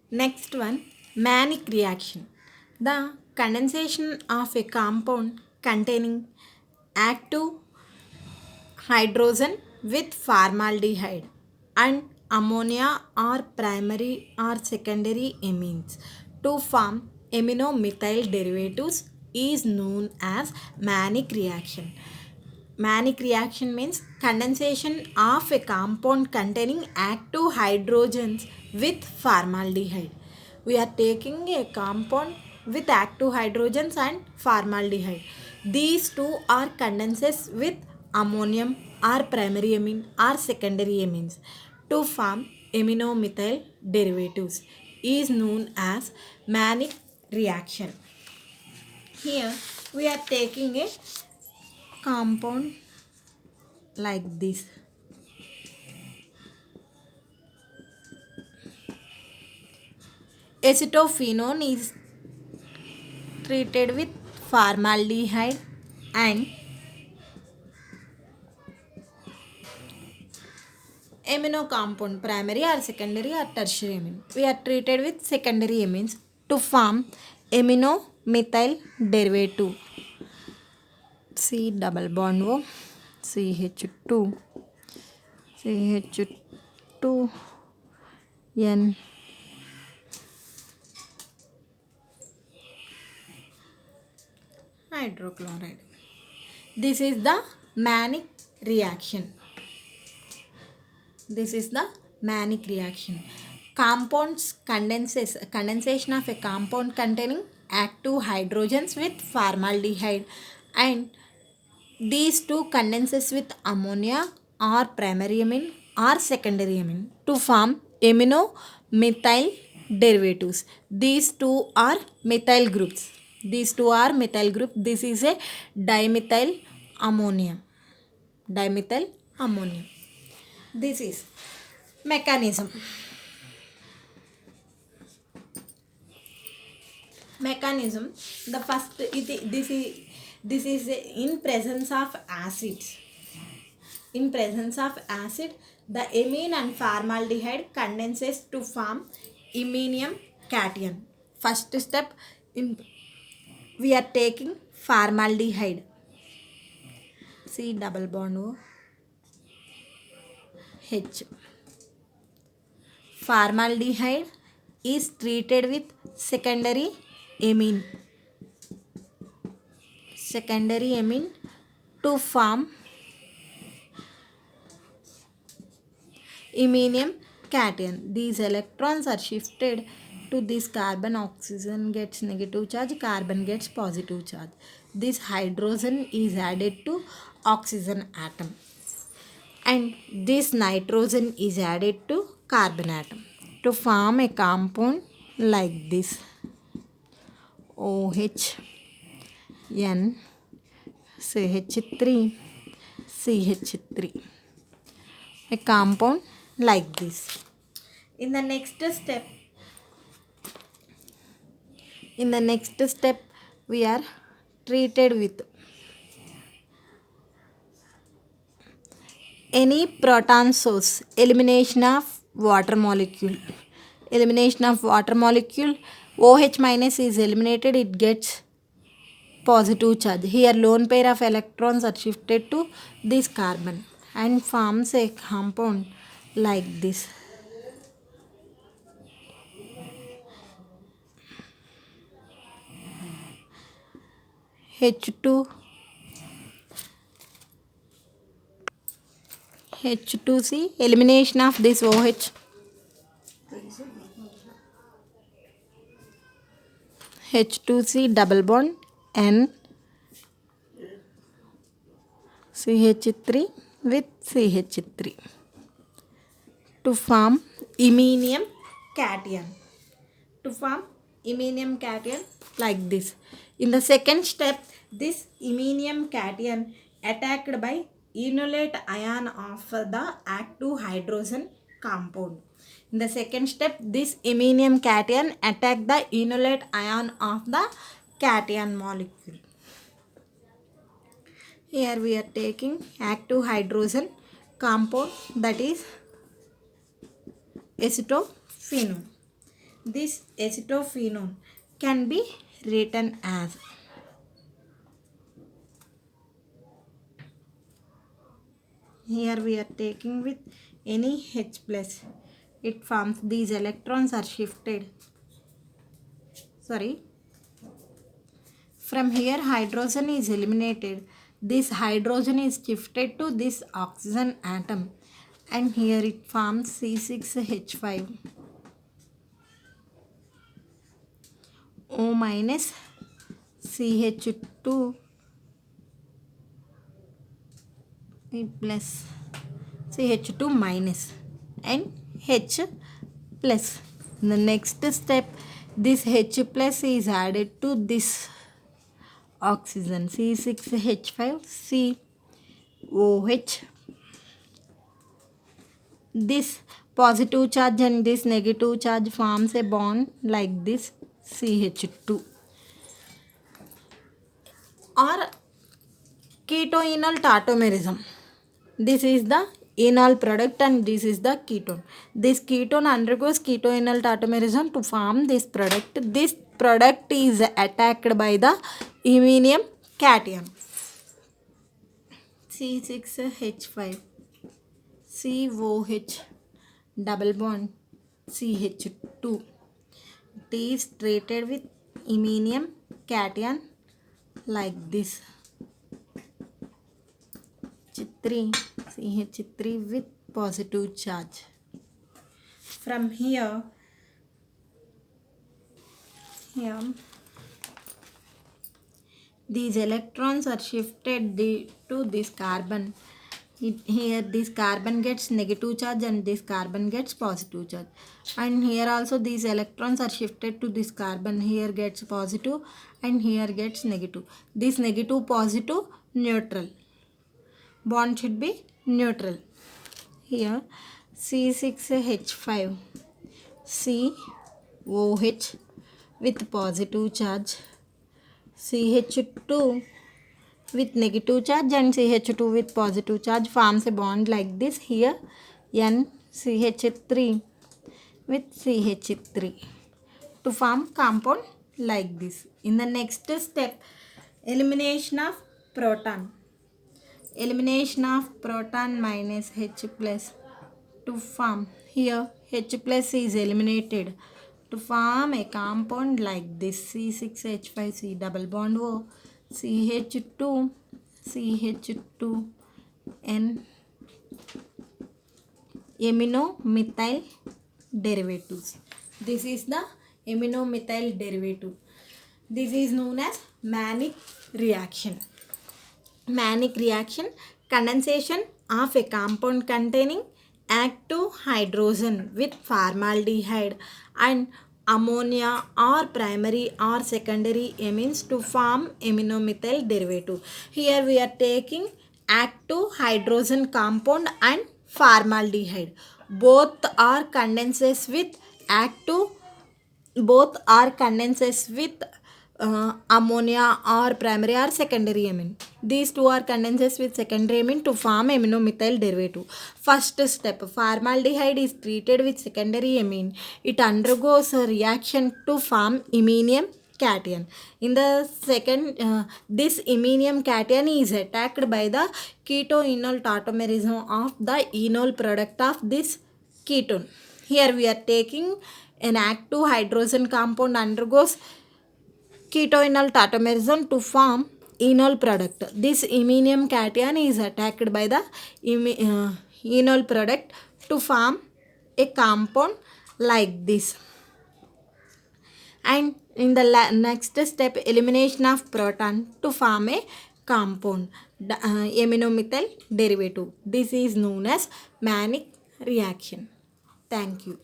Next one, Mannich reaction. The condensation of a compound containing active hydrogen with formaldehyde and ammonia or primary or secondary amines to form amino-methyl derivatives is known as Mannich reaction. Mannich reaction means condensation of a compound containing active hydrogens with formaldehyde. We are taking a compound with active hydrogens and formaldehyde. These two are condenses with ammonium or primary amine or secondary amines to form amino-methyl derivatives is known as Mannich reaction. Here we are taking a compound like this. Acetophenone is treated with formaldehyde and amino compound, primary or secondary or tertiary amine. We are treated with secondary amines to form amino methyl derivative. C double bond O, CH2, CH2, N. Hydrochloride. This is the Mannich reaction. This is the Mannich reaction. Condensation of a compound containing active hydrogens with formaldehyde and these two condenses with ammonia or primary amine or secondary amine to form amino methyl derivatives. These two are methyl groups. These two are methyl group. This is a dimethyl ammonium. Dimethyl ammonium. This is mechanism. Mechanism. The first this is in presence of acids. In presence of acid, the amine and formaldehyde condenses to form iminium cation. First step in we are taking formaldehyde. C double bond O H. Formaldehyde is treated with secondary amine. Secondary amine to form iminium cation. These electrons are shifted to this carbon. Oxygen gets negative charge, carbon gets positive charge. This hydrogen is added to oxygen atom and this nitrogen is added to carbon atom to form a compound like this. OH, N, CH3, CH3. A compound like this. In the next step, we are treated with any proton source, elimination of water molecule. Elimination of water molecule, OH minus is eliminated, it gets positive charge. Here lone pair of electrons are shifted to this carbon and forms a compound like this. H2, H2C, elimination of this OH. H2C double bond N CH3 with CH3 to form iminium cation. To form iminium cation like this. In the second step, this iminium cation attacked by enolate ion of the active hydrogen compound. In the second step, this iminium cation attack the enolate ion of the cation molecule. Here we are taking active hydrogen compound that is acetophenone. this acetophenone can be written as, here we are taking with any H plus, it forms, these electrons are shifted, sorry, from here hydrogen is eliminated, this hydrogen is shifted to this oxygen atom, and here it forms C6H5 O minus CH2 plus CH2 minus and H plus. In the next step, this H plus is added to this oxygen, C6H5 COH. This positive charge and this negative charge forms a bond like this CH2, or ketoenol tautomerism. This is the enol product and this is the ketone. This ketone undergoes ketoenol tautomerism to form this product. This product is attacked by the iminium cation, C6H5 COH double bond CH2. It is treated with iminium cation like this, CH3 with positive charge. From here these electrons are shifted to this carbon. Here this carbon gets negative charge and this carbon gets positive charge, and here also these electrons are shifted to this carbon, here gets positive and here gets negative. This negative positive neutral, bond should be neutral. Here C6H5 COH with positive charge, CH2 with negative charge and CH2 with positive charge forms a bond like this. Here NCH3 with CH3 to form compound like this. In the next step, elimination of proton. Elimination of proton minus H plus to form, here H plus is eliminated to form a compound like this, C6H5C double bond O, CH2 N amino-methyl derivatives. This is the amino-methyl derivative. This is known as Mannich reaction. Mannich reaction, condensation of a compound containing active hydrogen with formaldehyde and ammonia or primary or secondary amines to form amino-methyl derivative. Here we are taking active hydrogen compound and formaldehyde. Both are condenses with ammonia or primary or secondary amine. These two are condenses with secondary amine to form amino-methyl derivative. First step, formaldehyde is treated with secondary amine. It undergoes a reaction to form iminium cation. In the second, this iminium cation is attacked by the ketoenol tautomerism of the enol product of this ketone. Here we are taking an active hydrogen compound undergoes ketoenol tautomerism to form enol product. This iminium cation is attacked by the enol product to form a compound like this. And in the next step, elimination of proton to form a compound, amino-methyl derivative. This is known as Mannich reaction. Thank you.